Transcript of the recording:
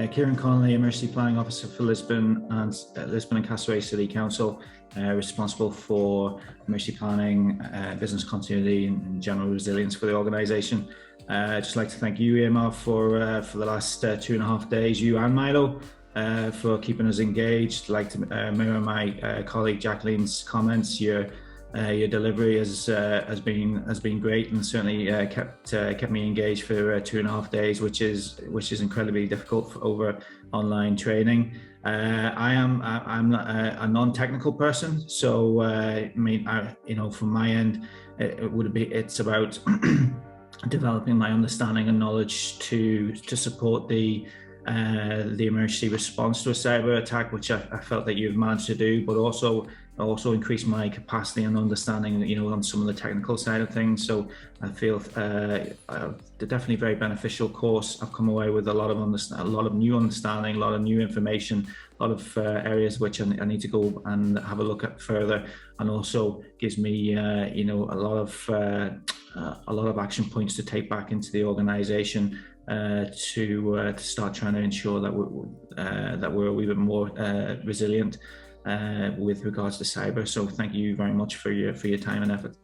Kieran Connolly, Emergency Planning Officer for Lisburn and Castlereagh City Council, responsible for emergency planning, business continuity and general resilience for the organisation. I'd just like to thank you, Amar, for the last 2.5 days, you and Milo, for keeping us engaged. I'd like to mirror my colleague Jacqueline's comments. Your delivery has been great, and certainly kept me engaged for 2.5 days, which is incredibly difficult over online training. I'm not a non-technical person, so from my end, it's about developing my understanding and knowledge to support the emergency response to a cyber attack, which I felt that you've managed to do, but also increase my capacity and understanding, on some of the technical side of things. So I feel definitely very beneficial course. I've come away with a lot of new understanding, a lot of new information, a lot of areas which I need to go and have a look at further, and also gives me a lot of action points to take back into the organisation to start trying to ensure that we're a wee bit more resilient with regards to cyber. So thank you very much for your time and effort.